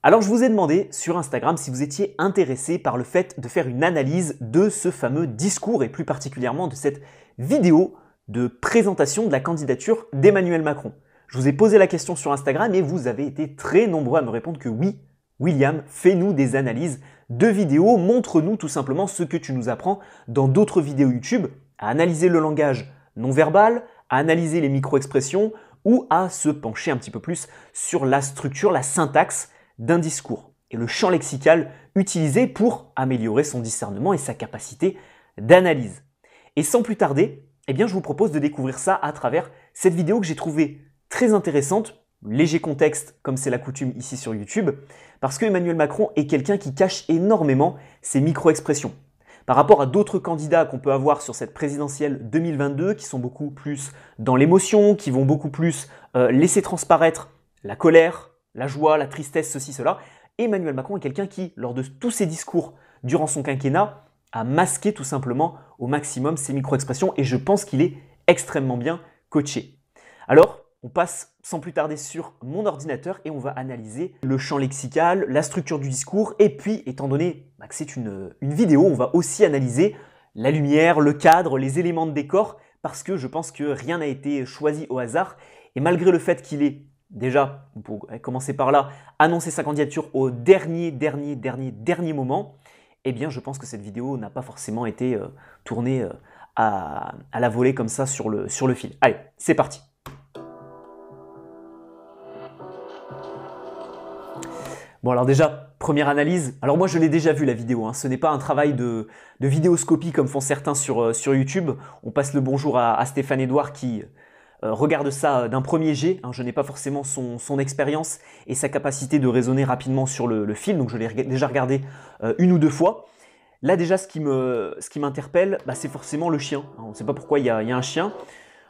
Alors je vous ai demandé sur Instagram si vous étiez intéressé par le fait de faire une analyse de ce fameux discours et plus particulièrement de cette vidéo de présentation de la candidature d'Emmanuel Macron. Je vous ai posé la question sur Instagram et vous avez été très nombreux à me répondre que oui, William, fais-nous des analyses de vidéos, montre-nous tout simplement ce que tu nous apprends dans d'autres vidéos YouTube, à analyser le langage non verbal, à analyser les micro-expressions ou à se pencher un petit peu plus sur la structure, la syntaxe d'un discours et le champ lexical utilisé pour améliorer son discernement et sa capacité d'analyse. Et sans plus tarder, je vous propose de découvrir ça à travers cette vidéo que j'ai trouvée très intéressante, léger contexte comme c'est la coutume ici sur YouTube, parce que Emmanuel Macron est quelqu'un qui cache énormément ses micro-expressions. Par rapport à d'autres candidats qu'on peut avoir sur cette présidentielle 2022 qui sont beaucoup plus dans l'émotion, qui vont beaucoup plus laisser transparaître la colère, la joie, la tristesse, ceci, cela. Emmanuel Macron est quelqu'un qui, lors de tous ses discours durant son quinquennat, a masqué tout simplement au maximum ses micro-expressions et je pense qu'il est extrêmement bien coaché. Alors, on passe sans plus tarder sur mon ordinateur et on va analyser le champ lexical, la structure du discours et puis, étant donné que c'est une vidéo, on va aussi analyser la lumière, le cadre, les éléments de décor parce que je pense que rien n'a été choisi au hasard et malgré le fait qu'il est déjà, pour commencer par là, annoncer sa candidature au dernier moment, je pense que cette vidéo n'a pas forcément été tournée à la volée comme ça sur le fil. Allez, c'est parti. Bon alors déjà, première analyse. Alors moi je l'ai déjà vu la vidéo, ce n'est pas un travail de vidéoscopie comme font certains sur YouTube. On passe le bonjour à Stéphane Edouard qui regarde ça d'un premier jet, je n'ai pas forcément son expérience et sa capacité de raisonner rapidement sur le film, donc je l'ai déjà regardé une ou deux fois. Là déjà ce qui m'interpelle, c'est forcément le chien. On ne sait pas pourquoi il y a un chien.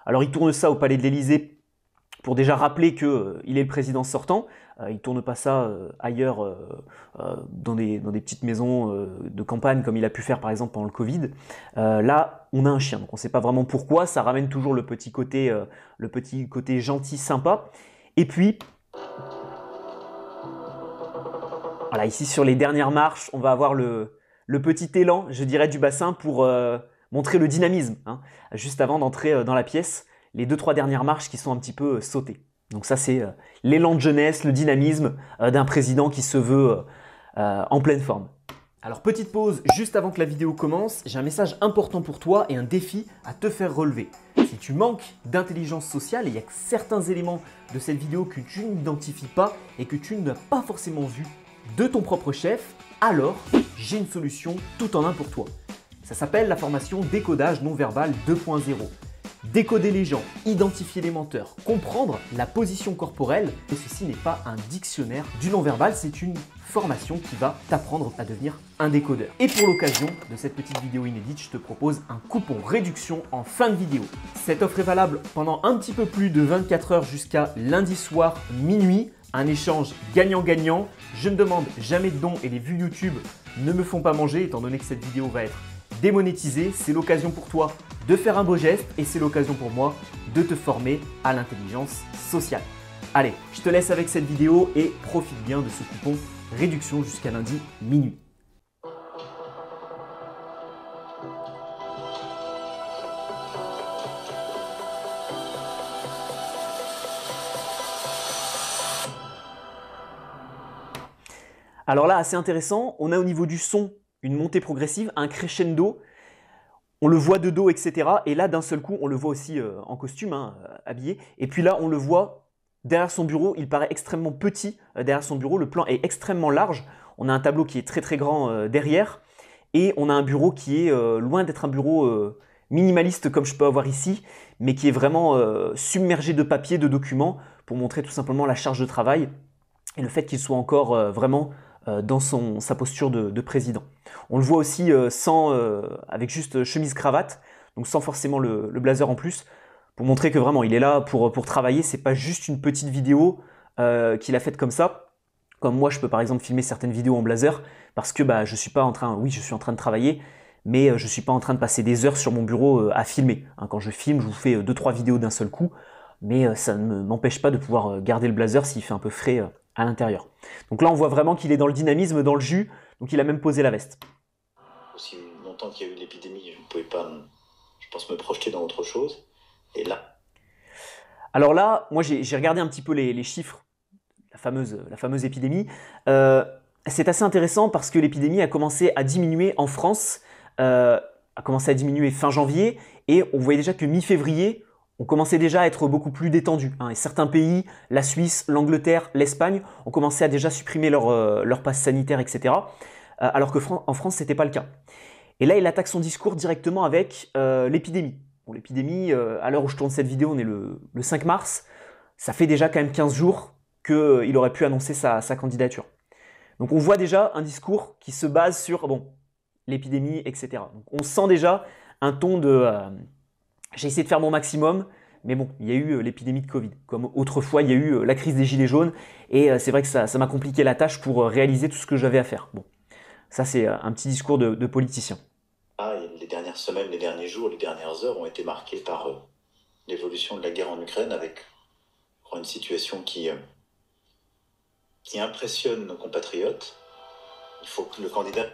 Alors il tourne ça au Palais de l'Élysée pour déjà rappeler qu'il est le président sortant. Il ne tourne pas ça ailleurs dans des petites maisons de campagne comme il a pu faire par exemple pendant le Covid. Là, on a un chien, donc on ne sait pas vraiment pourquoi. Ça ramène toujours le petit côté gentil, sympa. Et puis, voilà, ici sur les dernières marches, on va avoir le petit élan, je dirais, du bassin pour montrer le dynamisme. Juste avant d'entrer dans la pièce, les 2-3 dernières marches qui sont un petit peu sautées. Donc ça, c'est l'élan de jeunesse, le dynamisme d'un président qui se veut en pleine forme. Alors petite pause juste avant que la vidéo commence, j'ai un message important pour toi et un défi à te faire relever. Si tu manques d'intelligence sociale et il y a certains éléments de cette vidéo que tu n'identifies pas et que tu n'as pas forcément vu de ton propre chef, alors j'ai une solution tout en un pour toi. Ça s'appelle la formation Décodage non-verbal 2.0. Décoder les gens, identifier les menteurs, comprendre la position corporelle. Et ceci n'est pas un dictionnaire du non-verbal, c'est une formation qui va t'apprendre à devenir un décodeur. Et pour l'occasion de cette petite vidéo inédite, je te propose un coupon réduction en fin de vidéo. Cette offre est valable pendant un petit peu plus de 24 heures jusqu'à lundi soir minuit. Un échange gagnant-gagnant. Je ne demande jamais de dons et les vues YouTube ne me font pas manger étant donné que cette vidéo va être démonétisée. C'est l'occasion pour toi de faire un beau geste et c'est l'occasion pour moi de te former à l'intelligence sociale. Allez, je te laisse avec cette vidéo et profite bien de ce coupon réduction jusqu'à lundi minuit. Alors là, assez intéressant, on a au niveau du son une montée progressive, un crescendo. On le voit de dos, etc. Et là, d'un seul coup, on le voit aussi en costume, habillé. Et puis là, on le voit derrière son bureau. Il paraît extrêmement petit derrière son bureau. Le plan est extrêmement large. On a un tableau qui est très grand derrière. Et on a un bureau qui est loin d'être un bureau minimaliste comme je peux avoir ici, mais qui est vraiment submergé de papier, de documents, pour montrer tout simplement la charge de travail et le fait qu'il soit encore vraiment dans sa posture de président. On le voit aussi avec juste chemise-cravate, donc sans forcément le blazer en plus, pour montrer que vraiment il est là pour travailler. C'est pas juste une petite vidéo qu'il a faite comme ça. Comme moi, je peux par exemple filmer certaines vidéos en blazer parce que je suis pas en train, oui, je suis en train de travailler, mais je suis pas en train de passer des heures sur mon bureau à filmer. Quand je filme, je vous fais 2-3 vidéos d'un seul coup, mais ça ne m'empêche pas de pouvoir garder le blazer s'il fait un peu frais à l'intérieur. Donc là, on voit vraiment qu'il est dans le dynamisme, dans le jus, donc il a même posé la veste. Aussi longtemps qu'il y a eu l'épidémie, je ne pouvais pas, je pense, me projeter dans autre chose. Et là... Alors là, moi j'ai regardé un petit peu les chiffres, la fameuse épidémie. C'est assez intéressant parce que l'épidémie a commencé à diminuer en France, a commencé à diminuer fin janvier, et on voyait déjà que mi-février, on commençait déjà à être beaucoup plus détendu. Et certains pays, la Suisse, l'Angleterre, l'Espagne, ont commencé à déjà supprimer leur passe sanitaire, etc. Alors qu'en France, ce n'était pas le cas. Et là, il attaque son discours directement avec l'épidémie. Bon, l'épidémie, à l'heure où je tourne cette vidéo, on est le 5 mars, ça fait déjà quand même 15 jours qu'il aurait pu annoncer sa candidature. Donc on voit déjà un discours qui se base sur l'épidémie, etc. Donc on sent déjà un ton de j'ai essayé de faire mon maximum, mais bon, il y a eu l'épidémie de Covid. Comme autrefois, il y a eu la crise des Gilets jaunes, et c'est vrai que ça m'a compliqué la tâche pour réaliser tout ce que j'avais à faire. Bon, ça c'est un petit discours de politicien. Les dernières semaines, les derniers jours, les dernières heures ont été marquées par l'évolution de la guerre en Ukraine, avec une situation qui impressionne nos compatriotes. Il faut que le candidat...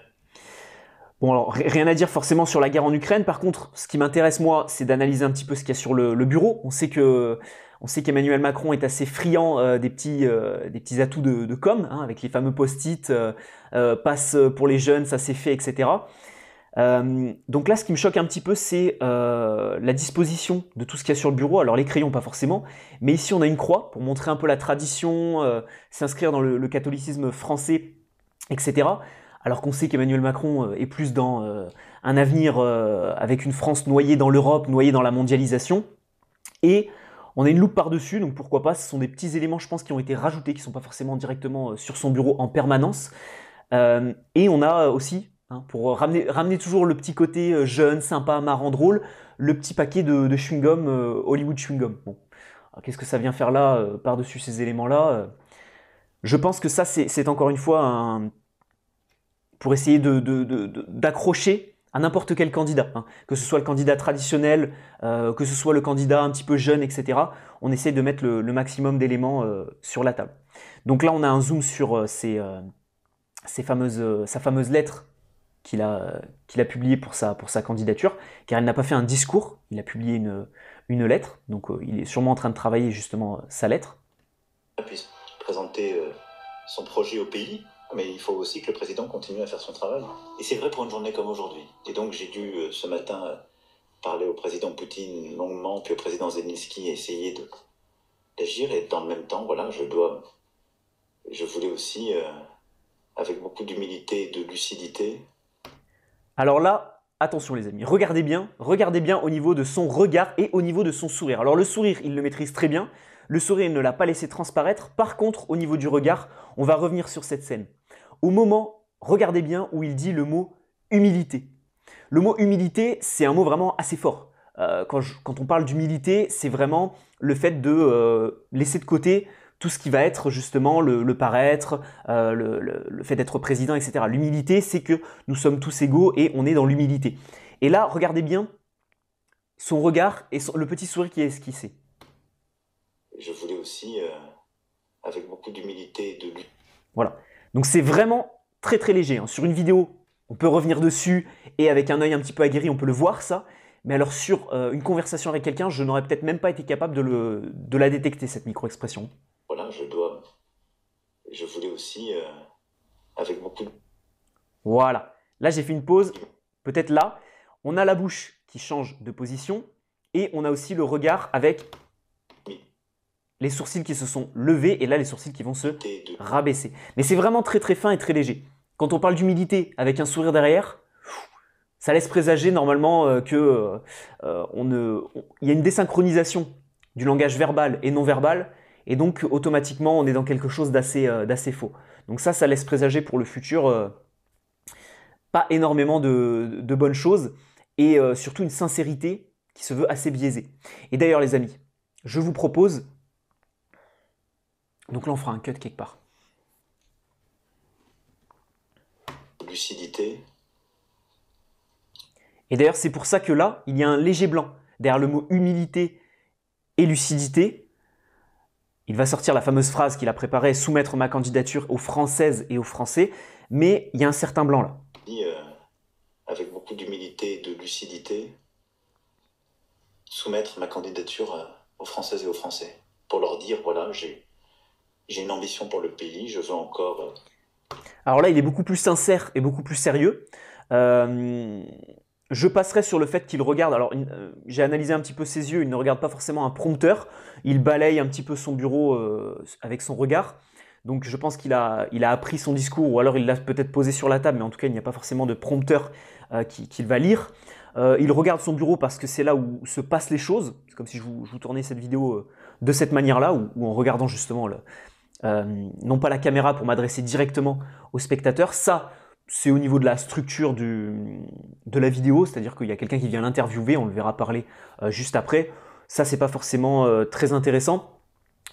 Bon, alors rien à dire forcément sur la guerre en Ukraine. Par contre, ce qui m'intéresse moi, c'est d'analyser un petit peu ce qu'il y a sur le bureau. On sait qu'Emmanuel Macron est assez friand des petits atouts de com, avec les fameux post-it, passe pour les jeunes, ça c'est fait, etc. Donc là, ce qui me choque un petit peu, c'est la disposition de tout ce qu'il y a sur le bureau. Alors les crayons, pas forcément, mais ici on a une croix pour montrer un peu la tradition, s'inscrire dans le catholicisme français, etc. Alors qu'on sait qu'Emmanuel Macron est plus dans un avenir avec une France noyée dans l'Europe, noyée dans la mondialisation. Et on a une loupe par-dessus, donc pourquoi pas, ce sont des petits éléments, je pense, qui ont été rajoutés, qui ne sont pas forcément directement sur son bureau en permanence. Et on a aussi, pour ramener toujours le petit côté jeune, sympa, marrant, drôle, le petit paquet de chewing-gum, Hollywood chewing-gum. Bon. Qu'est-ce que ça vient faire là, par-dessus ces éléments-là Je pense que ça, c'est encore une fois pour essayer d'accrocher à n'importe quel candidat, que ce soit le candidat traditionnel, que ce soit le candidat un petit peu jeune, etc. On essaie de mettre le maximum d'éléments sur la table. Donc là, on a un zoom sur sa fameuse lettre qu'il a publiée pour sa candidature, car il n'a pas fait un discours, il a publié une lettre, donc il est sûrement en train de travailler justement sa lettre. Puisse présenter son projet au pays, mais il faut aussi que le président continue à faire son travail. Et c'est vrai pour une journée comme aujourd'hui. Et donc j'ai dû ce matin parler au président Poutine longuement, puis au président Zelensky, essayer d'agir, et dans le même temps, voilà, je voulais aussi, avec beaucoup d'humilité et de lucidité. Alors là, attention les amis, regardez bien au niveau de son regard et au niveau de son sourire. Alors le sourire, il le maîtrise très bien. Le sourire, il ne l'a pas laissé transparaître. Par contre, au niveau du regard, on va revenir sur cette scène. Au moment, regardez bien où il dit le mot humilité. Le mot humilité, c'est un mot vraiment assez fort. Quand on parle d'humilité, c'est vraiment le fait de laisser de côté tout ce qui va être justement le paraître, le fait d'être président, etc. L'humilité, c'est que nous sommes tous égaux et on est dans l'humilité. Et là, regardez bien son regard et le petit sourire qui est esquissé. Je voulais aussi, avec beaucoup d'humilité et de lutte. Voilà. Donc c'est vraiment très très léger. Sur une vidéo, on peut revenir dessus et avec un œil un petit peu aguerri, on peut le voir ça. Mais alors sur une conversation avec quelqu'un, je n'aurais peut-être même pas été capable de la détecter, cette micro-expression. Voilà, je voulais aussi, avec beaucoup de... Voilà. Là, j'ai fait une pause. Peut-être là, on a la bouche qui change de position et on a aussi le regard avec les sourcils qui se sont levés et là, les sourcils qui vont se rabaisser. Mais c'est vraiment très très fin et très léger. Quand on parle d'humilité avec un sourire derrière, ça laisse présager normalement qu'il y a une désynchronisation du langage verbal et non verbal, et donc automatiquement on est dans quelque chose d'assez faux. Donc ça laisse présager pour le futur pas énormément de bonnes choses, et surtout une sincérité qui se veut assez biaisée. Et d'ailleurs les amis, je vous propose, donc là on fera un cut quelque part. Lucidité. Et d'ailleurs, c'est pour ça que là, il y a un léger blanc. Derrière le mot humilité et lucidité, il va sortir la fameuse phrase qu'il a préparée, soumettre ma candidature aux Françaises et aux Français, mais il y a un certain blanc là. Avec beaucoup d'humilité et de lucidité, soumettre ma candidature aux Françaises et aux Français, pour leur dire, voilà, j'ai une ambition pour le pays, je veux encore... Alors là, il est beaucoup plus sincère et beaucoup plus sérieux. Je passerai sur le fait qu'il regarde, alors j'ai analysé un petit peu ses yeux, il ne regarde pas forcément un prompteur, il balaye un petit peu son bureau avec son regard. Donc je pense qu'il a appris son discours, ou alors il l'a peut-être posé sur la table, mais en tout cas il n'y a pas forcément de prompteur qu'il va lire. Il regarde son bureau parce que c'est là où se passent les choses. C'est comme si je vous tournais cette vidéo de cette manière-là, ou en regardant justement, non pas la caméra pour m'adresser directement aux spectateurs. Ça, c'est au niveau de la structure de la vidéo, c'est-à-dire qu'il y a quelqu'un qui vient l'interviewer, on le verra parler juste après. Ça, c'est pas forcément très intéressant.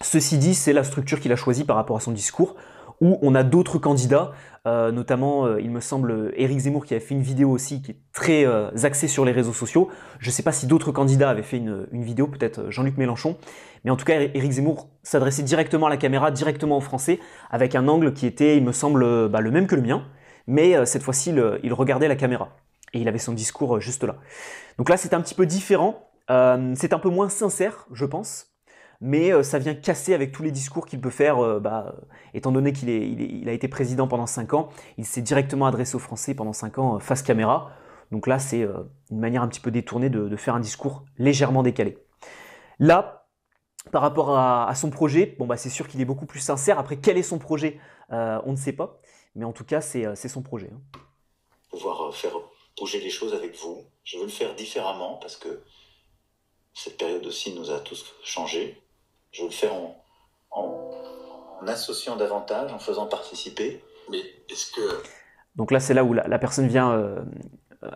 Ceci dit, c'est la structure qu'il a choisie par rapport à son discours, où on a d'autres candidats, notamment, il me semble, Éric Zemmour qui avait fait une vidéo aussi qui est très axée sur les réseaux sociaux. Je ne sais pas si d'autres candidats avaient fait une vidéo, peut-être Jean-Luc Mélenchon, mais en tout cas, Éric Zemmour s'adressait directement à la caméra, directement aux Français, avec un angle qui était, il me semble, le même que le mien, mais cette fois-ci, il regardait la caméra, et il avait son discours juste là. Donc là, c'est un petit peu différent, c'est un peu moins sincère, je pense, mais ça vient casser avec tous les discours qu'il peut faire, étant donné qu'il a été président pendant 5 ans, il s'est directement adressé aux Français pendant 5 ans face caméra. Donc là, c'est une manière un petit peu détournée de faire un discours légèrement décalé. Là, par rapport à son projet, c'est sûr qu'il est beaucoup plus sincère. Après, quel est son projet, on ne sait pas, mais en tout cas, c'est son projet. Pouvoir faire bouger les choses avec vous. Je veux le faire différemment parce que cette période aussi nous a tous changés. Je veux le faire en associant davantage, en faisant participer. Mais est-ce que... Donc là, c'est là où la personne vient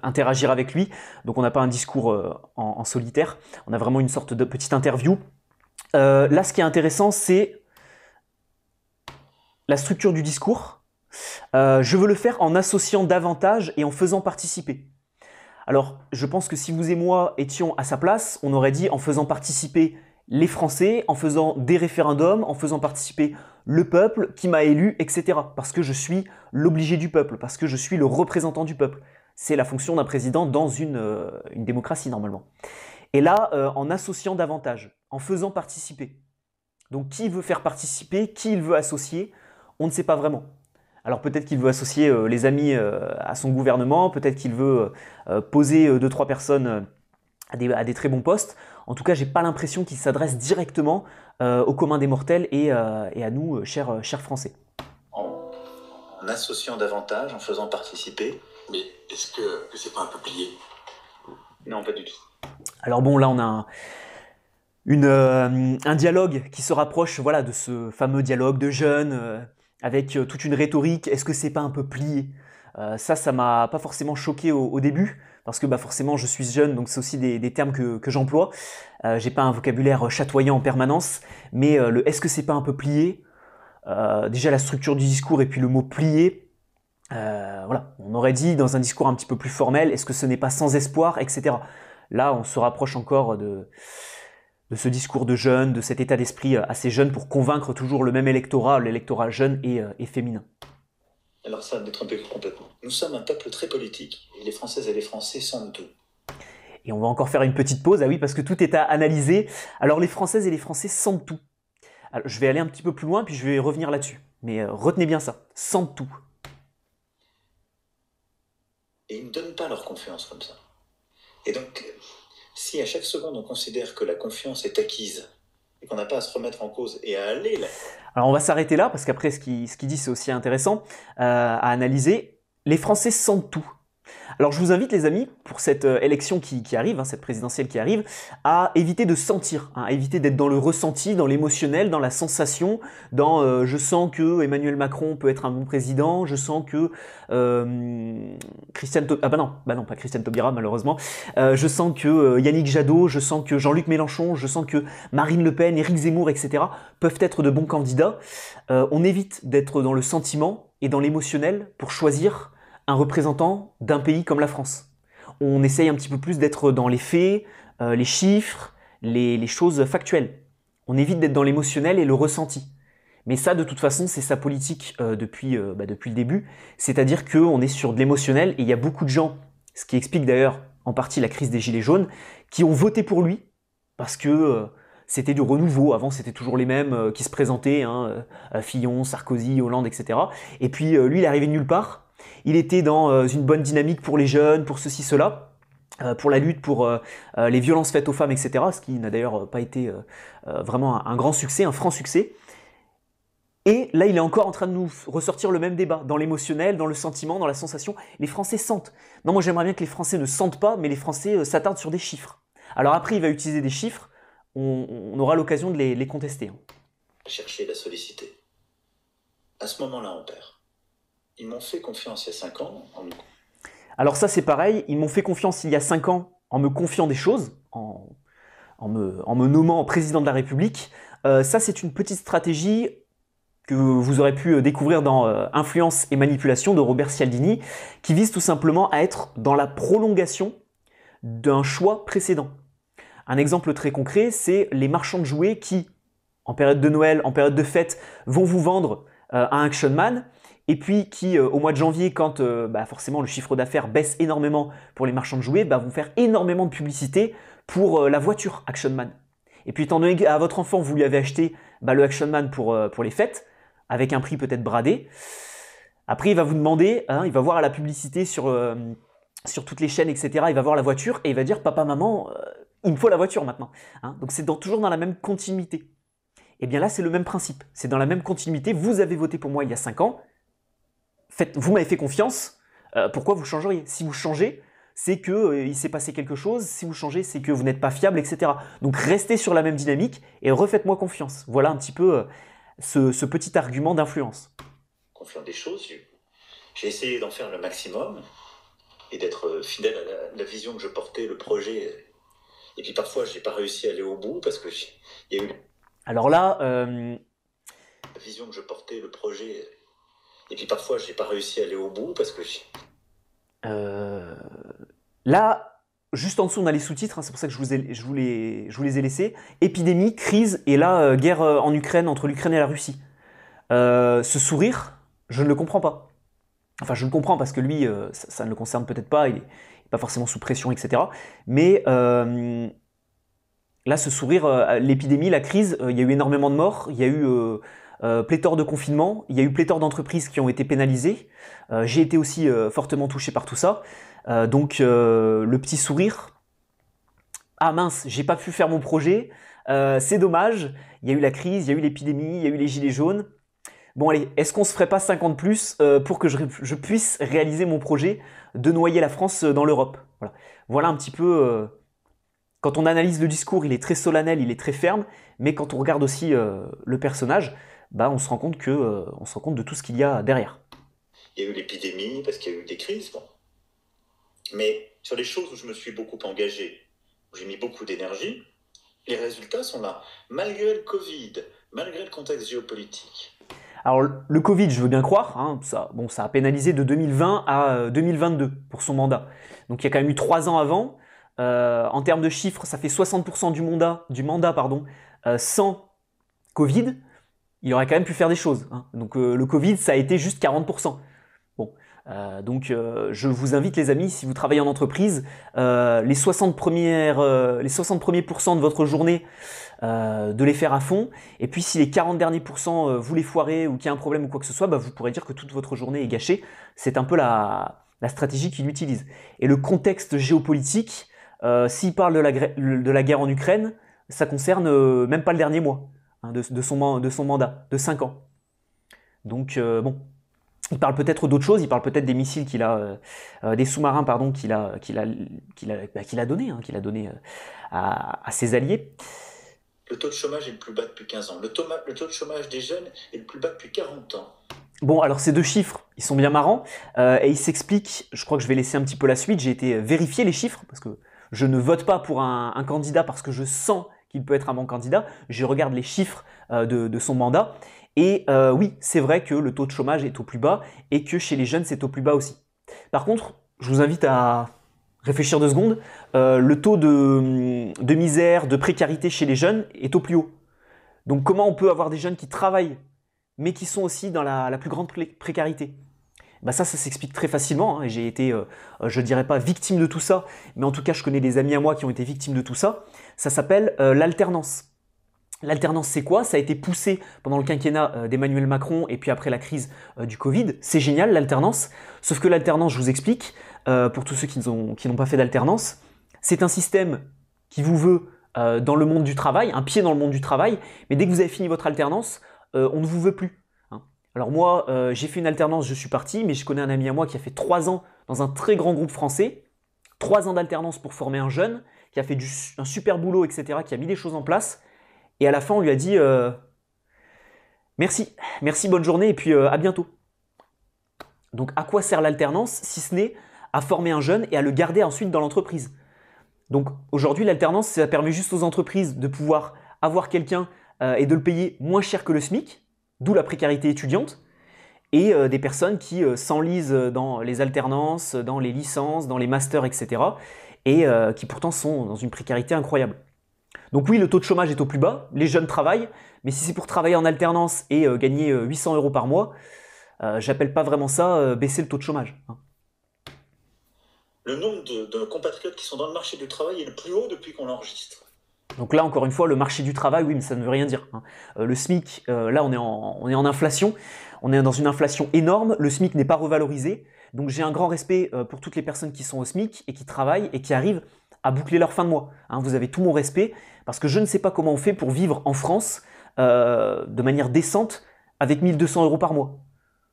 interagir avec lui. Donc on n'a pas un discours en solitaire. On a vraiment une sorte de petite interview. Là, ce qui est intéressant, c'est la structure du discours. Je veux le faire en associant davantage et en faisant participer. Alors, je pense que si vous et moi étions à sa place, on aurait dit en faisant participer les Français, en faisant des référendums, en faisant participer le peuple qui m'a élu, etc. Parce que je suis l'obligé du peuple, parce que je suis le représentant du peuple. C'est la fonction d'un président dans une démocratie, normalement. Et là, en associant davantage, en faisant participer. Donc, qui veut faire participer, qui il veut associer, on ne sait pas vraiment. Alors peut-être qu'il veut associer les amis à son gouvernement, peut-être qu'il veut poser 2-3 personnes à des très bons postes. En tout cas, j'ai pas l'impression qu'il s'adresse directement au commun des mortels et à nous, chers Français. En associant davantage, en faisant participer. Mais est-ce que c'est pas un peu plié? Non, pas du tout. Alors bon, là on a un dialogue qui se rapproche, voilà, de ce fameux dialogue de jeunes avec toute une rhétorique. Est-ce que c'est pas un peu plié? Ça m'a pas forcément choqué au début, parce que forcément je suis jeune, donc c'est aussi des termes que j'emploie. J'ai pas un vocabulaire chatoyant en permanence, mais le est-ce que c'est pas un peu plié, déjà la structure du discours et puis le mot plié, voilà, on aurait dit dans un discours un petit peu plus formel, est-ce que ce n'est pas sans espoir, etc. Là, on se rapproche encore de ce discours de jeunes, de cet état d'esprit assez jeune pour convaincre toujours le même électorat, l'électorat jeune et féminin. Alors ça, d'être un peu complètement. Nous sommes un peuple très politique, et les Françaises et les Français sont tout. Et on va encore faire une petite pause, ah oui, parce que tout est à analyser. Alors les Françaises et les Français sentent tout. Alors, je vais aller un petit peu plus loin, puis je vais revenir là-dessus. Mais retenez bien ça, sentent tout. Et ils ne donnent pas leur confiance comme ça. Et donc, si à chaque seconde on considère que la confiance est acquise, et qu'on n'a pas à se remettre en cause et à aller là... Alors on va s'arrêter là, parce qu'après ce qu'il dit c'est aussi intéressant à analyser. Les Français sentent tout. Alors je vous invite les amis, pour cette élection qui arrive, cette présidentielle qui arrive, à éviter de sentir, à éviter d'être dans le ressenti, dans l'émotionnel, dans la sensation, dans je sens que Emmanuel Macron peut être un bon président, je sens que Christiane Taubira, pas Christiane Taubira malheureusement, je sens que Yannick Jadot, je sens que Jean-Luc Mélenchon, je sens que Marine Le Pen, Éric Zemmour, etc. peuvent être de bons candidats. On évite d'être dans le sentiment et dans l'émotionnel pour choisir un représentant d'un pays comme la France. On essaye un petit peu plus d'être dans les faits, les chiffres, les choses factuelles. on évite d'être dans l'émotionnel et le ressenti. Mais ça, de toute façon, c'est sa politique depuis le début. C'est-à-dire qu'on est sur de l'émotionnel et il y a beaucoup de gens, ce qui explique d'ailleurs en partie la crise des Gilets jaunes, qui ont voté pour lui parce que c'était du renouveau. Avant, c'était toujours les mêmes qui se présentaient, hein, Fillon, Sarkozy, Hollande, etc. Et puis lui, il est arrivé de nulle part. Il était dans une bonne dynamique pour les jeunes, pour ceci, cela. Pour la lutte pour les violences faites aux femmes, etc., ce qui n'a d'ailleurs pas été vraiment un grand succès, un franc succès. Et là, il est encore en train de nous ressortir le même débat, dans l'émotionnel, dans le sentiment, dans la sensation. Les Français sentent. Non, moi j'aimerais bien que les Français ne sentent pas, mais les Français s'attardent sur des chiffres. Alors après, il va utiliser des chiffres, on aura l'occasion de les contester. Chercher la solliciter. À ce moment-là, on perd. Ils m'ont fait confiance il y a 5 ans. Alors ça, c'est pareil, ils m'ont fait confiance il y a 5 ans en me confiant des choses, en me nommant président de la République. Ça, c'est une petite stratégie que vous aurez pu découvrir dans Influence et manipulation de Robert Cialdini, qui vise tout simplement à être dans la prolongation d'un choix précédent. Un exemple très concret, c'est les marchands de jouets qui, en période de Noël, en période de fête, vont vous vendre un Action Man, et puis qui, au mois de janvier, quand forcément le chiffre d'affaires baisse énormément pour les marchands de jouets, vont faire énormément de publicité pour la voiture Action Man. Et puis étant donné qu'à votre enfant, vous lui avez acheté le Action Man pour les fêtes, avec un prix peut-être bradé. Après, il va vous demander, il va voir à la publicité sur toutes les chaînes, etc. Il va voir la voiture et il va dire « Papa, maman, il me faut la voiture maintenant. » Donc c'est toujours dans la même continuité. Et bien là, c'est le même principe. C'est dans la même continuité. Vous avez voté pour moi il y a 5 ans. Vous m'avez fait confiance. Pourquoi vous changeriez? Si vous changez, c'est qu'il s'est passé quelque chose. Si vous changez, c'est que vous n'êtes pas fiable, etc. Donc restez sur la même dynamique et refaites-moi confiance. Voilà un petit peu ce petit argument d'influence. Confiant des choses, j'ai essayé d'en faire le maximum et d'être fidèle à la vision que je portais, le projet. Et puis parfois, je n'ai pas réussi à aller au bout parce que il y a eu... Alors là... La vision que je portais, le projet... Et puis parfois, je n'ai pas réussi à aller au bout parce que... Là, juste en dessous, on a les sous-titres, c'est pour ça que je vous les ai laissés. Épidémie, crise, et là, guerre en Ukraine, entre l'Ukraine et la Russie. Ce sourire, je ne le comprends pas. Enfin, je le comprends parce que lui, ça ne le concerne peut-être pas, il n'est pas forcément sous pression, etc. Mais là, ce sourire, l'épidémie, la crise, il y a eu énormément de morts, il y a eu pléthore de confinements, il y a eu pléthore d'entreprises qui ont été pénalisées. J'ai été aussi fortement touché par tout ça. Donc le petit sourire, ah mince, j'ai pas pu faire mon projet, c'est dommage, il y a eu la crise, il y a eu l'épidémie, il y a eu les gilets jaunes. Bon allez, est-ce qu'on se ferait pas 50 plus pour que je puisse réaliser mon projet de noyer la France dans l'Europe? Voilà un petit peu, quand on analyse le discours, il est très solennel, il est très ferme, mais quand on regarde aussi le personnage, on se rend compte de tout ce qu'il y a derrière. Il y a eu l'épidémie parce qu'il y a eu des crises, bon. Mais sur les choses où je me suis beaucoup engagé, où j'ai mis beaucoup d'énergie, les résultats sont là. Malgré le Covid, malgré le contexte géopolitique. Alors le Covid, je veux bien croire, ça a pénalisé de 2020 à 2022 pour son mandat. Donc il y a quand même eu 3 ans avant. En termes de chiffres, ça fait 60% du mandat sans Covid. Il aurait quand même pu faire des choses. Donc le Covid, ça a été juste 40%. Bon, donc je vous invite les amis, si vous travaillez en entreprise, les 60 premiers pourcents de votre journée, de les faire à fond. Et puis si les 40 derniers pourcents vous les foirez ou qu'il y a un problème ou quoi que ce soit, vous pourrez dire que toute votre journée est gâchée. C'est un peu la stratégie qu'il utilise. Et le contexte géopolitique, s'il parle de la guerre en Ukraine, ça concerne même pas le dernier mois de son mandat, de 5 ans. Donc bon, il parle peut-être d'autres choses, il parle peut-être des missiles qu'il a, des sous-marins qu'il a donné à ses alliés. Le taux de chômage est le plus bas depuis 15 ans. Le taux de chômage des jeunes est le plus bas depuis 40 ans. Bon, alors ces deux chiffres, ils sont bien marrants et ils s'expliquent. Je crois que je vais laisser un petit peu la suite. J'ai été vérifier les chiffres parce que je ne vote pas pour un candidat parce que je sens qu'il peut être un bon candidat. Je regarde les chiffres de son mandat. Et oui, c'est vrai que le taux de chômage est au plus bas et que chez les jeunes, c'est au plus bas aussi. Par contre, je vous invite à réfléchir 2 secondes. Le taux de misère, de précarité chez les jeunes est au plus haut. Donc comment on peut avoir des jeunes qui travaillent, mais qui sont aussi dans la plus grande précarité? Bah ça s'explique très facilement, hein. J'ai été, je ne dirais pas victime de tout ça, mais en tout cas je connais des amis à moi qui ont été victimes de tout ça. Ça s'appelle l'alternance. L'alternance, c'est quoi? Ça a été poussé pendant le quinquennat d'Emmanuel Macron et puis après la crise du Covid. C'est génial l'alternance, sauf que l'alternance, je vous explique, pour tous ceux qui n'ont pas fait d'alternance, c'est un système qui vous veut dans le monde du travail, un pied dans le monde du travail, mais dès que vous avez fini votre alternance, on ne vous veut plus. Hein. Alors moi, j'ai fait une alternance, je suis parti, mais je connais un ami à moi qui a fait 3 ans dans un très grand groupe français, 3 ans d'alternance pour former un jeune, qui a fait un super boulot, etc., qui a mis des choses en place, et à la fin, on lui a dit merci, bonne journée, et puis à bientôt. Donc à quoi sert l'alternance si ce n'est à former un jeune et à le garder ensuite dans l'entreprise? Donc aujourd'hui, l'alternance, ça permet juste aux entreprises de pouvoir avoir quelqu'un et de le payer moins cher que le SMIC, d'où la précarité étudiante, et des personnes qui s'enlisent dans les alternances, dans les licences, dans les masters, etc. et qui pourtant sont dans une précarité incroyable. Donc oui, le taux de chômage est au plus bas, les jeunes travaillent, mais si c'est pour travailler en alternance et gagner 800 € par mois, j'appelle pas vraiment ça baisser le taux de chômage. Hein. Le nombre de compatriotes qui sont dans le marché du travail est le plus haut depuis qu'on l'enregistre. Donc là, encore une fois, le marché du travail, oui, mais ça ne veut rien dire. Hein. Le SMIC, là, on est en inflation, on est dans une inflation énorme, le SMIC n'est pas revalorisé, donc j'ai un grand respect pour toutes les personnes qui sont au SMIC et qui travaillent et qui arrivent à boucler leur fin de mois. Hein, vous avez tout mon respect, parce que je ne sais pas comment on fait pour vivre en France de manière décente avec 1200 € par mois.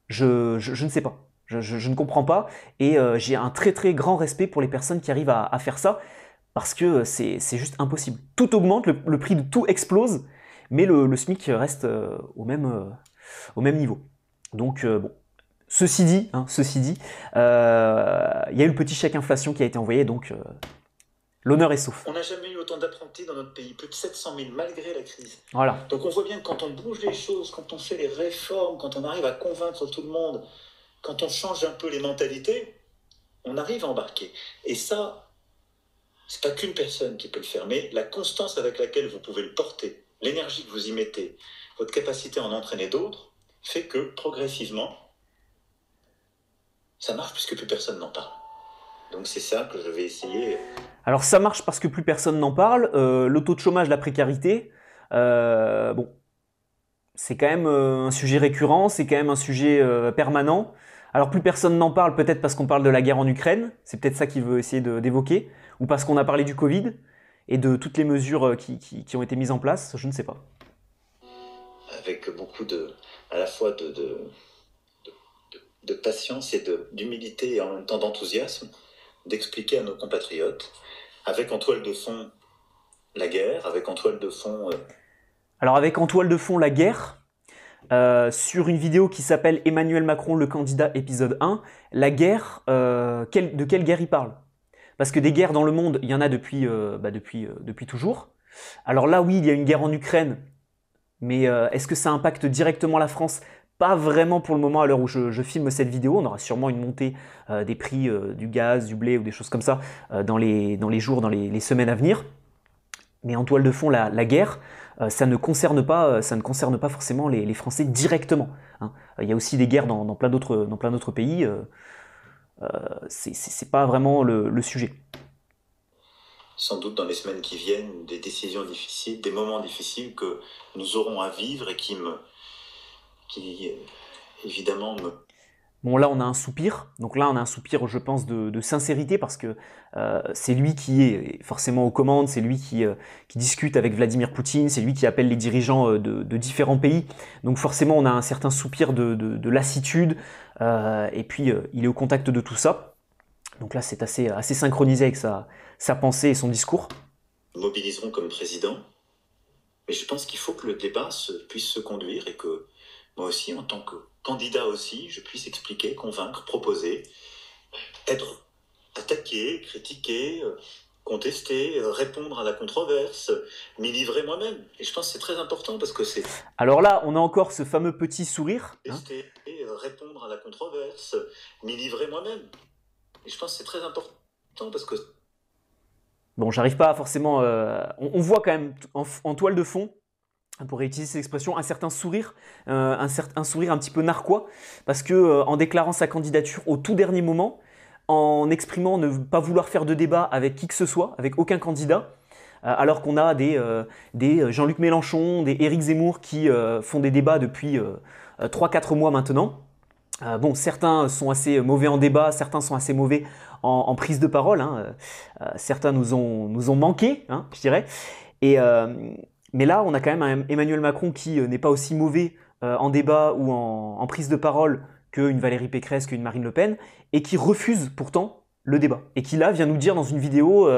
Je ne sais pas. Je ne comprends pas. Et j'ai un très très grand respect pour les personnes qui arrivent à faire ça, parce que c'est juste impossible. Tout augmente, le prix de tout explose, mais le SMIC reste au même niveau. Donc bon. Ceci dit, il y a eu le petit chèque inflation qui a été envoyé, donc l'honneur est sauf. On n'a jamais eu autant d'apprentis dans notre pays, plus de 700 000 malgré la crise. Voilà. Donc on voit bien que quand on bouge les choses, quand on fait les réformes, quand on arrive à convaincre tout le monde, quand on change un peu les mentalités, on arrive à embarquer. Et ça, c'est pas qu'une personne qui peut le faire, mais la constance avec laquelle vous pouvez le porter, l'énergie que vous y mettez, votre capacité à en entraîner d'autres, fait que progressivement, ça marche puisque plus personne n'en parle. Donc c'est ça que je vais essayer. Alors ça marche parce que plus personne n'en parle. Le taux de chômage, la précarité, bon, c'est quand même un sujet récurrent, c'est quand même un sujet permanent. Alors plus personne n'en parle, peut-être parce qu'on parle de la guerre en Ukraine, c'est peut-être ça qu'il veut essayer d'évoquer, ou parce qu'on a parlé du Covid et de toutes les mesures qui ont été mises en place, je ne sais pas. Avec beaucoup à la fois de patience et d'humilité et en même temps d'enthousiasme, d'expliquer à nos compatriotes, avec en toile de fond la guerre, avec en toile de fond... Alors avec en toile de fond la guerre, sur une vidéo qui s'appelle Emmanuel Macron, le candidat, épisode 1, la guerre, de quelle guerre il parle? Parce que des guerres dans le monde, il y en a depuis toujours. Alors là, oui, il y a une guerre en Ukraine, mais est-ce que ça impacte directement la France? Pas vraiment pour le moment à l'heure où je filme cette vidéo. On aura sûrement une montée des prix du gaz, du blé ou des choses comme ça dans les jours, dans les semaines à venir. Mais en toile de fond, la guerre, ça ne concerne pas forcément les Français directement. Hein. Il y a aussi des guerres dans plein d'autres pays. C'est pas vraiment le sujet. Sans doute dans les semaines qui viennent, des décisions difficiles, des moments difficiles que nous aurons à vivre et qui évidemment me... Bon, là, on a un soupir. Donc là, on a un soupir, je pense, de sincérité parce que c'est lui qui est forcément aux commandes, c'est lui qui discute avec Vladimir Poutine, c'est lui qui appelle les dirigeants de différents pays. Donc forcément, on a un certain soupir de lassitude et puis il est au contact de tout ça. Donc là, c'est assez synchronisé avec sa pensée et son discours. Nous mobiliserons comme président, mais je pense qu'il faut que le débat puisse se conduire et que moi aussi, en tant que candidat aussi, je puisse expliquer, convaincre, proposer, être attaqué, critiqué, contester, répondre à la controverse, m'y livrer moi-même. Et je pense que c'est très important parce que c'est... Alors là, on a encore ce fameux petit sourire. Contester, répondre à la controverse, m'y livrer moi-même. Et je pense que c'est très important parce que... Bon, j'arrive pas forcément... on voit quand même en toile de fond on pourrait utiliser cette expression, un certain sourire, un sourire un petit peu narquois, parce que en déclarant sa candidature au tout dernier moment, en exprimant ne pas vouloir faire de débat avec qui que ce soit, avec aucun candidat, alors qu'on a des Jean-Luc Mélenchon, des Éric Zemmour qui font des débats depuis 3-4 mois maintenant. Bon, certains sont assez mauvais en débat, certains sont assez mauvais en prise de parole, hein. Certains nous ont manqué, hein, je dirais. Mais là, on a quand même un Emmanuel Macron qui n'est pas aussi mauvais en débat ou en prise de parole qu'une Valérie Pécresse, qu'une Marine Le Pen, et qui refuse pourtant le débat. Et qui là vient nous dire dans une vidéo,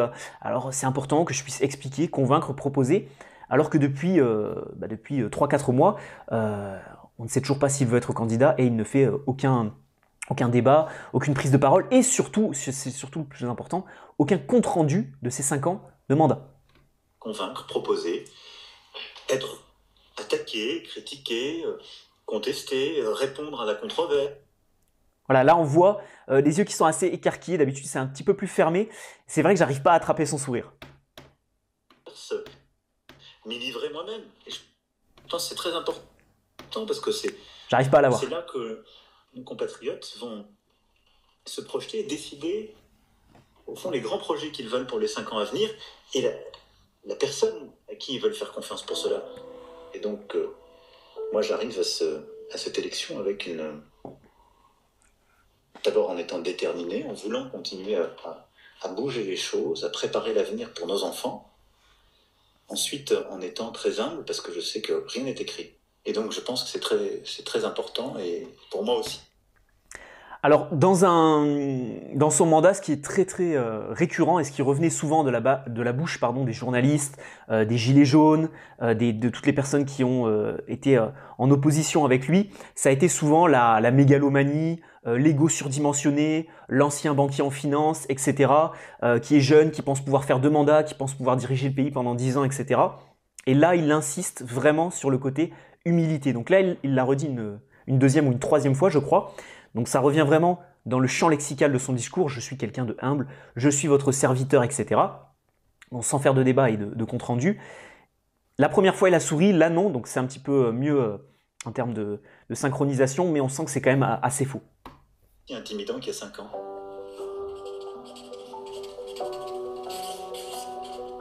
alors c'est important que je puisse expliquer, convaincre, proposer, alors que depuis 3-4 mois, on ne sait toujours pas s'il veut être candidat et il ne fait aucun débat, aucune prise de parole et surtout, c'est surtout le plus important, aucun compte-rendu de ces 5 ans de mandat. Convaincre, proposer, être attaqué, critiqué, contester, répondre à la controverse. Voilà, là on voit les yeux qui sont assez écarquillés, d'habitude c'est un petit peu plus fermé. C'est vrai que j'arrive pas à attraper son sourire. M'y livrer moi-même. Je pense que c'est très important parce que j'arrive pas à l'avoir. C'est là que nos compatriotes vont se projeter et décider, au fond, les grands projets qu'ils veulent pour les 5 ans à venir et la personne à qui ils veulent faire confiance pour cela. Et donc, moi, j'arrive à cette élection avec d'abord en étant déterminé, en voulant continuer à bouger les choses, à préparer l'avenir pour nos enfants. Ensuite, en étant très humble, parce que je sais que rien n'est écrit. Et donc, je pense que c'est très important, et pour moi aussi. Alors, dans son mandat, ce qui est très très récurrent et ce qui revenait souvent de la bouche des journalistes, des gilets jaunes, de toutes les personnes qui ont été en opposition avec lui, ça a été souvent la mégalomanie, l'ego surdimensionné, l'ancien banquier en finance, etc., qui est jeune, qui pense pouvoir faire 2 mandats, qui pense pouvoir diriger le pays pendant 10 ans, etc. Et là, il insiste vraiment sur le côté humilité. Donc là, il l'a redit une deuxième ou une troisième fois, je crois. Donc ça revient vraiment dans le champ lexical de son discours, je suis quelqu'un de humble, je suis votre serviteur, etc. Donc sans faire de débat et de compte rendu. La première fois il a souri, là non, donc c'est un petit peu mieux en termes de synchronisation, mais on sent que c'est quand même assez faux. C'est intimidant qu'il y a 5 ans.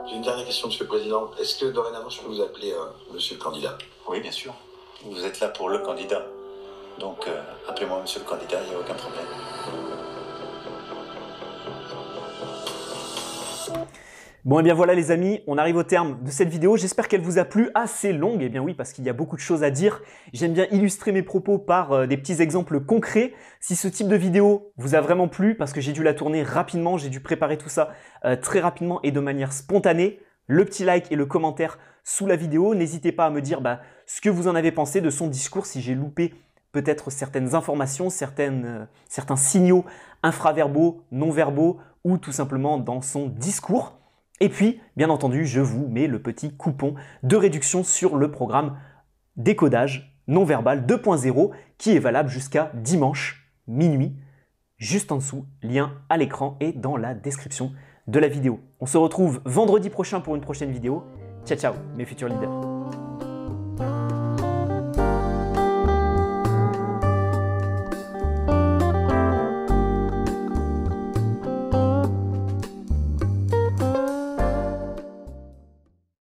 J'ai une dernière question, Monsieur le Président. Est-ce que dorénavant je peux vous appeler Monsieur le candidat? Oui, bien sûr. Vous êtes là pour le candidat. Donc, appelez-moi Monsieur le candidat, il n'y a aucun problème. Bon, et bien voilà les amis, on arrive au terme de cette vidéo. J'espère qu'elle vous a plu, assez longue. Eh bien oui, parce qu'il y a beaucoup de choses à dire. J'aime bien illustrer mes propos par des petits exemples concrets. Si ce type de vidéo vous a vraiment plu, parce que j'ai dû la tourner rapidement, j'ai dû préparer tout ça très rapidement et de manière spontanée, le petit like et le commentaire sous la vidéo. N'hésitez pas à me dire ce que vous en avez pensé de son discours, si j'ai loupé peut-être certaines informations, certains signaux infraverbaux, non-verbaux ou tout simplement dans son discours. Et puis, bien entendu, je vous mets le petit coupon de réduction sur le programme Décodage non-verbal 2.0 qui est valable jusqu'à dimanche minuit. Juste en dessous, lien à l'écran et dans la description de la vidéo. On se retrouve vendredi prochain pour une prochaine vidéo. Ciao, ciao, mes futurs leaders.